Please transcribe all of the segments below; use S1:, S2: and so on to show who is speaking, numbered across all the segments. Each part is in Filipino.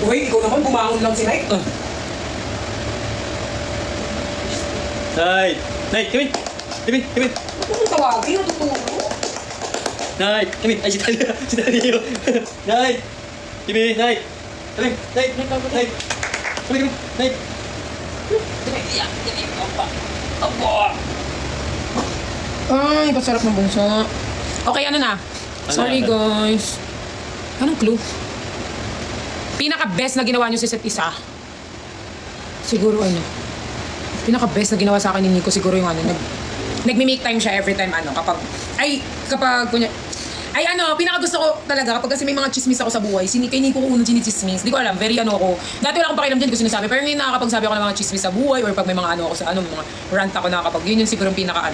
S1: Uy, ikaw naman, bumangon lang si Night.
S2: Night! Night, come in! Come in, come in!
S1: Ano kung tawagin? Natuturo?
S2: Night! Come in! Ay, si Talia! Si Talia! Night! Come in, Night! Come in! Night! Night! Night! Come in, Night!
S1: Ay, pasarap ng bunso. Okay, ano na? Sorry, guys. Anong clue? Pinaka-best na ginawa niyo sa isa't isa. Siguro ano. Pinaka-best na ginawa sa akin ni Nico siguro yung ano, nagmi-make time siya every time ano, kapag kunya, pinaka-gusto ko talaga kapag kasi may mga chismis ako sa buhay, kay Nico ko unang chinichismis. Di ko alam, very ano ako. Dati wala akong pakialam dyan, gusto sinasabi. Pero ngayon nakakapagsabi ako ng mga chismis sa buhay or pag may mga ano ako sa mga rant ako na kapag yun siguro yung pinaka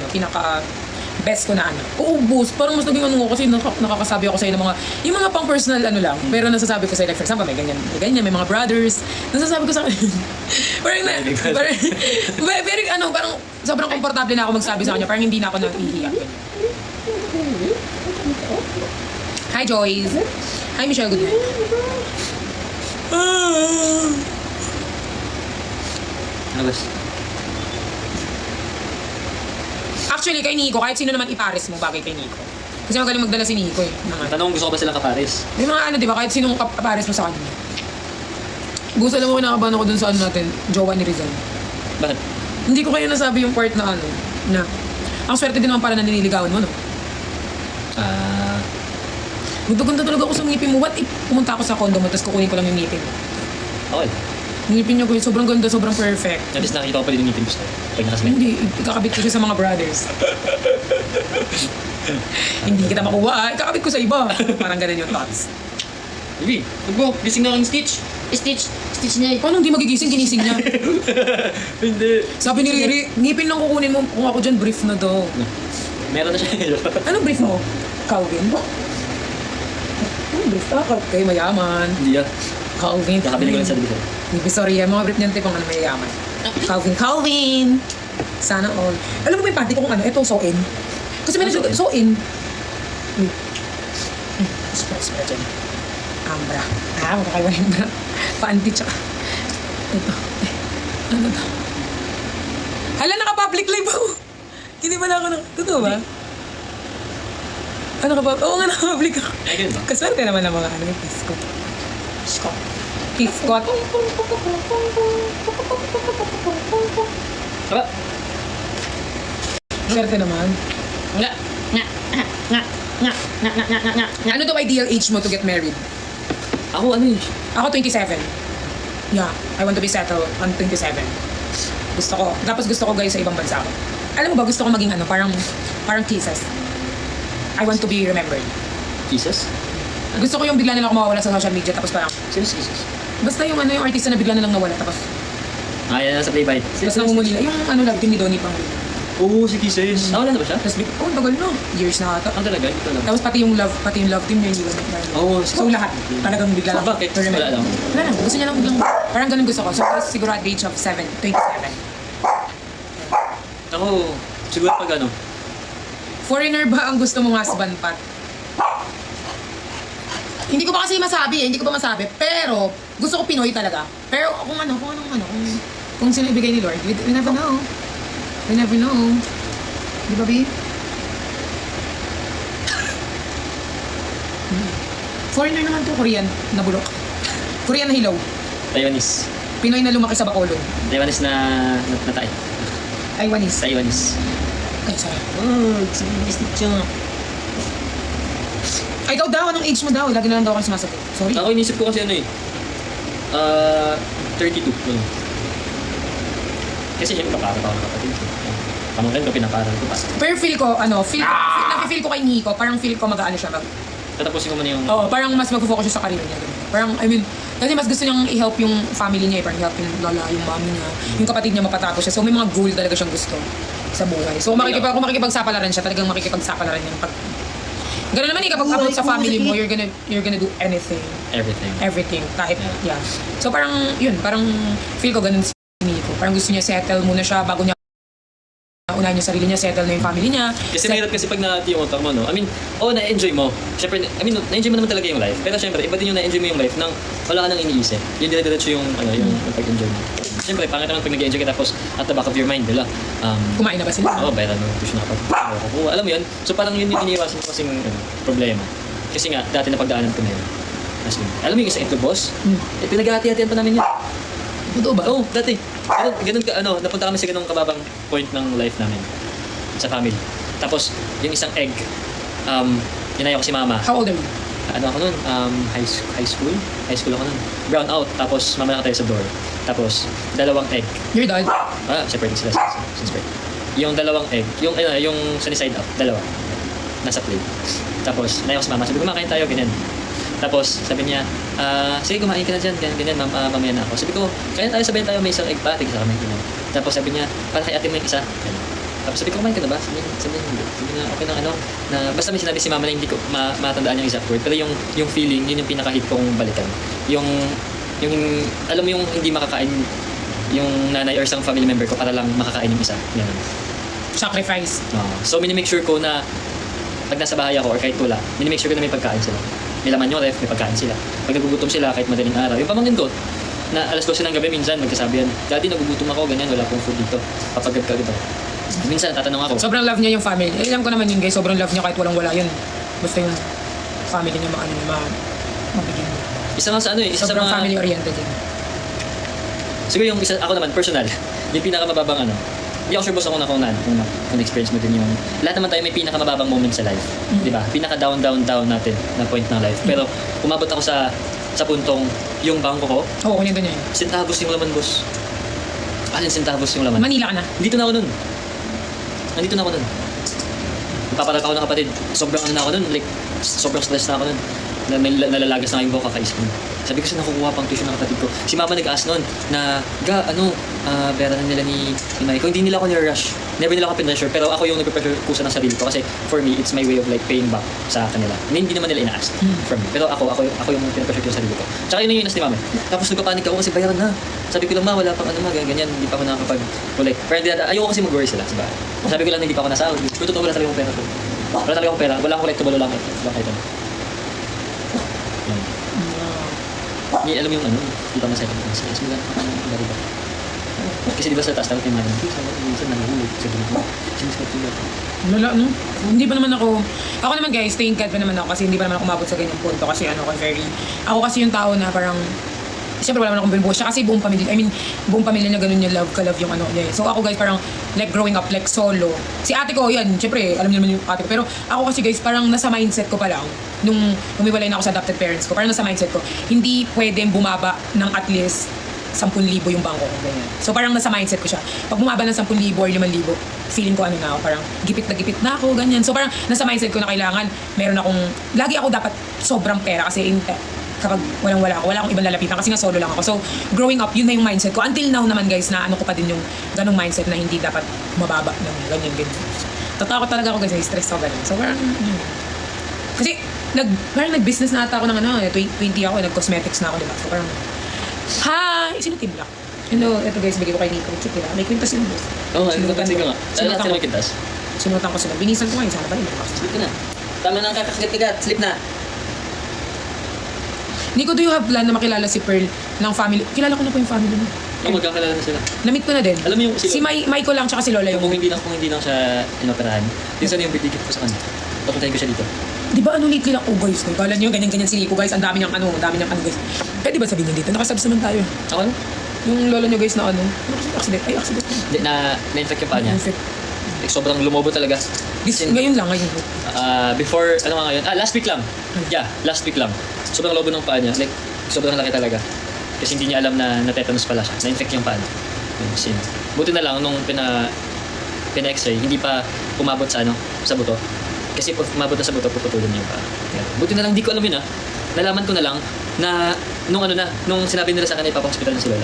S1: best ko na ano. Uubos, parang mas naging ano ko kasi nakakasabi ako sa'yo ng yung mga pang personal ano lang. Pero nasasabi ko sa'yo, like for example, may ganyan, may mga brothers. Nasasabi ko sa parang sobrang komportable na ako magsabi sa kanya, parang hindi na ako nahihiya. Hi, Joyce. Hi, Michelle. Good night.
S2: Nabas.
S1: Actually, kay Nico, kahit sino naman ipares mo bagay kay Nico. Kasi magaling magdala si Nico eh.
S2: Tanong, gusto ko ba silang kapares?
S1: May mga ano, di ba? Kahit sinong kapares mo sa kanya. Gusto alam mo, kinakabahan ako dun sa ano natin, jowa ni Rizal.
S2: Bakit?
S1: Hindi ko kaya nasabi yung part na ano, na ang swerte din naman pala na nililigawan mo, no? Ganda talaga ako sa ngipin mo. What if pumunta ako sa condo mo, tapos kukunin ko lang yung ngipin mo?
S2: Okay.
S1: Ngipin niya ko yun, sobrang ganda, sobrang perfect.
S2: At least nakikita ko pa din yung ngipin ko sa'yo. Pag nakasmell.
S1: Hindi, ikakabit ko siya sa mga brothers. Hindi kita makuha, ikakabit ko sa iba. Parang ganun yung thoughts.
S2: Baby, nagbo, gising na kang Stitch. Stitch niya eh.
S1: Paano hindi magigising, ginising niya?
S2: Hindi.
S1: Sabi ni Riri, ngipin lang kukunin mo, kung ako dyan, brief na daw.
S2: Meron na siya.
S1: Anong brief mo? Calvin? Anong brief? Kayo mayaman.
S2: Hindi ah.
S1: Calvin.
S2: Nakabili ko lang sa Division.
S1: Sorry, mga brief niyan tipong ano mayayaman. Calvin. Sana all. Alam mo ba yung panty ko kung ano? Ito, so-in. Kasi may nasulat, so-in. Spray dyan. Ambra. Magkakaiwan yung bra. Panty tsaka. Ito. Ano to? Hala, naka-public live ako. Hindi ba na ako totoo ba? Ano ka ba? Oo nga, naka-public ako.
S2: Ay, ganun ba?
S1: Kaswerte naman ng mga ano, yung piskot. Piskot.
S2: Aba.
S1: Swerte naman. Nga. Ano daw ideal age mo to get married?
S2: Ako ano eh.
S1: Ako 27. Yeah, I want to be settled on 27. Gusto ko. Tapos gusto ko guys sa ibang bansa ako. Alam mo ba, gusto ko maging ano, parang kisses. I want to be remembered.
S2: Jesus?
S1: Gusto ko yung bigla na lang ako mawawala sa social media tapos parang,
S2: Sino si Jesus?
S1: basta yung ano, yung artista na bigla na lang nawala tapos
S2: Yan sa Playbite.
S1: tapos namumulila. Yung ano love team ni Donnie pang.
S2: Oo, si Jesus. Wala na ba siya?
S1: Tapos ang tagal no. Years na ata.
S2: Ang talaga, hindi ko alam.
S1: Tapos pati yung love team niya hindi ko.
S2: Oo,
S1: So lahat, talagang bigla lang.
S2: Bakit?
S1: to remember.
S2: Wala lang.
S1: Wala lang. Gusto niya lang biglang, parang ganun gusto ko. So siguro at the age of 27.
S2: Ako, siguro pag ano.
S1: Foreigner ba ang gusto mong husband, Pat? Hindi ko pa kasi masabi eh. Hindi ko pa masabi. Pero, gusto ko Pinoy talaga. Pero kung sino ibigay ni Lord, we never know. We never know. Di ba, babe? Foreigner naman to, Korean na bulok. Korean na hilaw.
S2: Taiwanese.
S1: Pinoy na lumaki sa Bacolod.
S2: Taiwanese na natay.
S1: Taiwanese.
S2: Taiwanese.
S1: Ay, sorry.
S2: Stitch yun.
S1: Ay, ikaw daw, anong age mo daw? Lagi na lang daw ako sumasagot. Sorry.
S2: Ako inisip ko kasi ano eh. 32. Ano. Kasi siyempre kaparat ako ng kapatid ko. Pamangkin ko, pinaparal ko pa.
S1: Pero feel ko nafe-feel ko kay Nico, parang feel ko mag-ano siya.
S2: Tatapusin ko muna yung...
S1: Oo, parang mas mag-focus siya sa career niya. Parang, kasi mas gusto niyang i-help yung family niya, parang i-help yung lola, yung mommy niya, yung kapatid niya mapatapos siya. So may mga goal talaga siyang gusto sa buhay. So kung makikipagsapalaran siya, talagang makikipagsapalaran niya. Ganun naman kapag about sa family mo, you're gonna do anything. Everything. Kahit, yeah. So parang, yun, parang feel ko ganun si Nico. Parang gusto niya settle muna siya bago niya unahin yung sarili niya, settle na yung family niya.
S2: Kasi mahirap kasi pag naati yung utak mo, no? I mean, na-enjoy mo. Siyempre, na-enjoy mo naman talaga yung life. Pero siyempre, iba din yung na-enjoy mo yung life nang wala ka nang iniisip. Yung dire-diretso yung pag-enjoy mo. Siyempre, pangit naman pag nag-enjoy ka tapos at the back of your mind, diba?
S1: Kumain na ba sila?
S2: Oo, bayaran mo yung tuition na kapag. Alam mo yun? So parang yun yung iniiwasan ko kasing problema. Kasi nga, dati napagdaanan ko na yun. As in, alam mo yung isa ito, boss? Pinag-hati-hatian pa namin yun.
S1: Totoo ba?
S2: Oo, dati. Ganun ka, napunta kami sa ganung kababang point ng life namin. Sa family. Tapos, yung isang egg, inaya ko si mama.
S1: How old are you?
S2: Ano ako nun? High school? High school ako nun. Brown out. Tapos, mama na tayo sa door. Tapos, 2 egg.
S1: Your dad?
S2: Separate sila. Since birth. Yung 2 egg, yung sunny side up, 2. Nasa plate. Tapos, inaya ko si mama. Sabi ko, kumakain tayo, ganyan. Tapos, sabi niya, sige, kumain ka na dyan, ganyan, mamaya na ako. Sabi ko, kaya tayo, sabihin tayo, may isang egg pa, tigisa kami, ganyan. Tapos sabi niya, para kay ate mo yung isa. Ganyan. Tapos sabi ko, kumain ka na ba? Sabi niya, okay na na basta may sinabi si mama na hindi ko matandaan yung exact word. Pero yung feeling, yun yung pinakahit kong balikan. Yung, alam mo yung hindi makakain yung nanay or isang family member ko para lang makakain yung isa. Ganyan.
S1: Sacrifice.
S2: So, minimake sure ko na pag nasa bahay ako or kahit wala, minimake sure ko na may pagkain sila. May laman yung ref, may pagkain sila. Pag nagugutom sila kahit madaling araw. Yung pamangkin ko, na alas 12 ng gabi minsan magkasabi yan, Daddy, nagugutom ako, ganyan, wala pong food dito. Papagad ka dito. Minsan tatanong ako.
S1: Sobrang love niya yung family. Alam ko naman yun guys, sobrang love niya kahit walang-wala yun. Basta yung family niya mabigyan.
S2: Isa nga sa isa
S1: Sobrang
S2: sa mga
S1: family-oriented yun.
S2: siguro yung isa, ako naman, personal, yung pinakamababang hindi ako sure boss kung na-experience mo din yung, lahat naman tayo may pinakamababang moment sa life. Di ba? Pinaka-down natin na point ng life. Pero umabot ako sa puntong yung bangko ko,
S1: Oo, kunyan niya yun.
S2: centavos yung laman, boss. Alin centavos yung laman?
S1: Manila ka na.
S2: Nandito na ako nun. Papalag ako ng kapatid. Sobrang na ako nun. Like, sobrang stress na ako nun. Nalalagas na yung buhok kakaisip ko. Sabi ko siya nakukuha pang tuition ng kapatid ko. Si mama nag-ask nun na, bayaran na nila ni Mike. Hindi nila ako ni-rush. Never nila ako pinressure. Pero ako yung nag-pressure kusa ng sarili ko. Kasi for me, it's my way of like paying back sa kanila. Hindi naman nila ina-ask from me. Pero ako yung pinag-pressure ko sa sarili ko. Tsaka yun yung inas ni mama. Tapos nagpapanik ako kasi bayaran na. Sabi ko lang, wala pang ganyan. Hindi pa ako nakakapag-collect. Pero ayoko kasi mag-worry sila. Sabi ko lang, hindi pa ako nasahod. Pero totoo, wala talaga akong pera ko. Wala talaga akong pera. Wala akong collectible, wala akong item. Alam mo yung di pa masaya ka stress mo lang. Kasi di ba sa taas talaga yung mga minsan nahuhulog sa ganito.
S1: Wala, no? Hindi pa naman ako naman guys, thank God pa naman ako kasi hindi pa naman ako umabot sa ganyang punto kasi ako kasi yung tao na parang siyempre wala naman akong binubuo siya kasi buong pamilya niya ganun niya love yung niya. So ako guys parang like growing up like solo. Si ate ko yan, siyempre alam niyo naman yung ate ko. Pero ako kasi guys parang nasa mindset ko pa lang nung umiwalay na ako sa adopted parents ko. Parang nasa mindset ko, hindi pwedeng bumaba ng at least 10,000 yung bangko ko, ganyan. So parang nasa mindset ko siya. Pag bumaba ng 10,000 or 5,000, feeling ko na ako, parang gipit na ako, ganyan. So parang nasa mindset ko na kailangan, lagi ako dapat sobrang pera kasi kapag wala akong ibang lalapitan kasi nga solo lang ako. So growing up, yun na yung mindset ko. Until now naman guys, na ko pa din yung ganong mindset na hindi dapat mababa ng ganyan. Tatakot talaga ako guys, stress ako ganun. So parang, kasi parang nag-business na ata ako ng 20 ako, nag-cosmetics na ako, diba? So parang, hi! Sino Tim Black? Ito guys, bigay ko kay Nico. Check nila. May kwintas yun boss.
S2: Oo, kasi ko nga. Sino may kintas?
S1: Sinutan ko sila. Binisan ko ngayon. Sana ba yun?
S2: Sleep ka na. Tama na ang kakasagad-kagat. Sleep na.
S1: Nico, do you have plan na makilala si Pearl ng family? Kilala ko na po yung family mo.
S2: Magkakilala na sila.
S1: Na-meet ko na din.
S2: Alam mo yung
S1: si Michael lang tsaka si Lola yung...
S2: Kung hindi lang siya inoperahan, minsan yung birthday gift ko sa kanya. Papuntahin ko siya dito.
S1: Di ba lately lang, guys, no? Kala nyo, ganyan-ganyan si Nico, guys. Ang dami niyang guys. Pwede ba sabihin niya dito? Nakasubs naman tayo.
S2: Ako?
S1: Yung lola nyo, guys, na accident.
S2: Hindi, na-infect yung paa niya. Like, sobrang lumobo talaga.
S1: Ngayon lang.
S2: Before, ngayon? Last week lang. Yeah, last week lang. Sobrang lobo ng paa niya. Like, sobrang laki talaga. Kasi hindi niya alam na tetanus pala siya. Na-infect yung paa niya. Buti na lang, nung pina-x-ray, hindi pa umabot sa buto. Kasi pag umabot na sa buto, puputulin niya yung paa. Buti na lang, di ko alam yun Nalaman ko na lang na nung sinabi nila sa akin na ipapa-hospital na si Lola.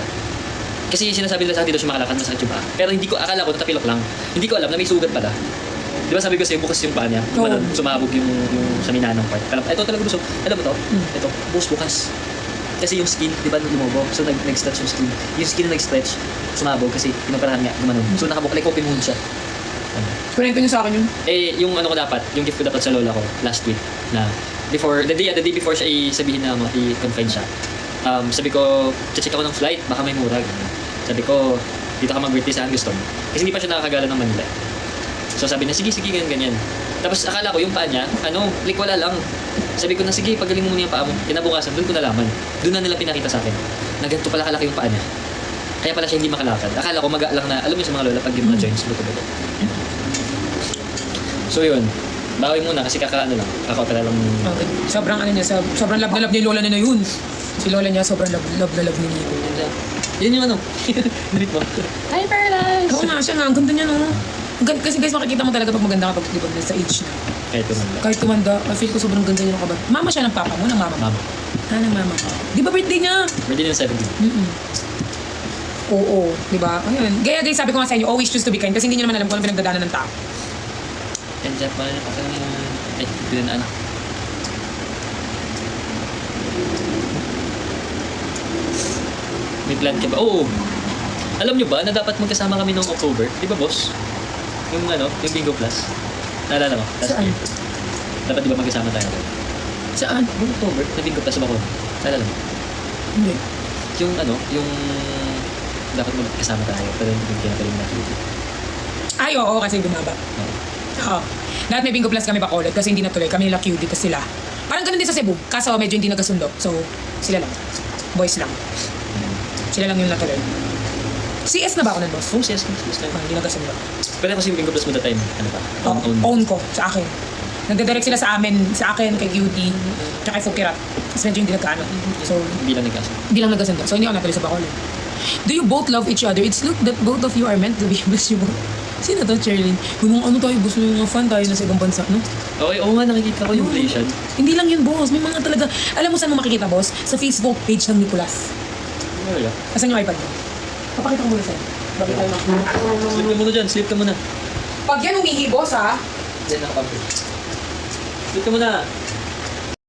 S2: Kasi sinasabi nila sa akin dito siya makalakad, masakit yung paa. Pero akala ko natapilok lang. Hindi ko alam na may sugat pala. Di ba sabi ko sa'yo, bukas yung paa niya. Sumabog yung sa minanong part. Ito talaga gusto. Alam mo to? Ito, bukas. Kasi yung skin, di ba lumobo? So nag-stretch yung skin. Yung skin na nag-stretch, sumabog kasi pinaparahan nga, gumanon. So nakabuk, like open wound siya.
S1: Kwento niyo sa akin yun.
S2: Eh, yung ano ko dapat, yung gift ko dapat sa lola ko last week na before, the day before siya sabihin na i-confine siya. Sabi ko, check ako ng flight, baka may mura. Ganun. Sabi ko, dito ka mag-birthday saan gusto mo. Kasi hindi pa siya nakakagala ng Manila. So sabi na, sige, ganyan. Tapos akala ko yung paa niya, like wala lang. Sabi ko na, sige, pagaling mo muna yung paa mo. Kinabukasan, doon ko nalaman. Doon na nila pinakita sa akin. Na ganito pala kalaki yung paa niya. Kaya pala siya hindi makalakad. Akala ko maga lang na, alam mo sa mga lola, pag yung mga joints, buto-buto. So yun, bawi muna kasi kakaopera lang.
S1: Okay. Sobrang ano niya, sobrang love na love niya yung lola niya na yun. Si lola niya sobrang love na love ni Nico.
S2: Yun yung ano, narinig mo. Hi, Paradise!
S1: Oo nga, siya nga, ang ganda niya no. Kasi guys, makikita mo talaga pag maganda ka pag di ba, sa age na.
S2: Kahit tumanda.
S1: Kahit tumanda, I feel ko sobrang ganda niya ng kabat. Mama siya ng papa mo, ng mama mo.
S2: Mama.
S1: Ng mama. Di ba birthday niya?
S2: Birthday ng 17.
S1: Oo, di ba? Ayun. Gaya guys, sabi ko nga sa inyo, always choose to be kind kasi hindi niyo naman alam kung ano pinagdadaanan ng tao.
S2: And dyan pa rin ako ay, bilan anak. May plan ka ba? Oo. Alam nyo ba na dapat magkasama kami noong October? Di ba, boss? Yung yung Bingo Plus. Naalala mo? Last
S1: Saan?
S2: year. Dapat di ba magkasama tayo?
S1: Saan?
S2: Noong October, na Bingo Plus sa Bacon. Naalala mo?
S1: Hindi.
S2: Yung dapat magkasama tayo pero hindi ko kinakalim na TV.
S1: Ay, oo, kasi bumaba. Oo. Lahat may Bingo Plus kami Bacolod kasi hindi natuloy. Kami nila QD kasi sila. Parang ganun din sa Cebu. Kaso medyo hindi nagkasundo. So, sila lang. Boys lang. Sila lang yung natuloy. CS na ba ako nun, boss?
S2: Oh, yes.
S1: Hindi nagkasundo.
S2: Pero kasi yung Bingo Plus mo that time, ano pa?
S1: Own ko, sa akin. Nagdadirect sila sa amin, sa akin, kay QD, tsaka kay Fukirat. Kasi medyo hindi nagkaano. So,
S2: Hindi lang nagkasa.
S1: hindi lang nagkasundo. So, hindi ako natuloy sa Bacolod. Do you both love each other? It's look that both of you are meant to be. Bless you both. Sino to, Cherlyn? Kung ano tayo, gusto yung mga fan tayo na sa ibang bansa, no?
S2: Okay, oo nga, nakikita ko yung relation.
S1: Hindi lang yun, boss. May mga talaga... Alam mo saan mo makikita, boss? Sa Facebook page ng Nicolas.
S2: Wala.
S1: Asan yung iPad mo? Papakita ko muna sa'yo. Bakit tayo
S2: Sleep ka muna dyan, sleep ka muna.
S1: Pag yan umihi, boss, ha?
S2: Diyan nakapapit. Sleep ka muna.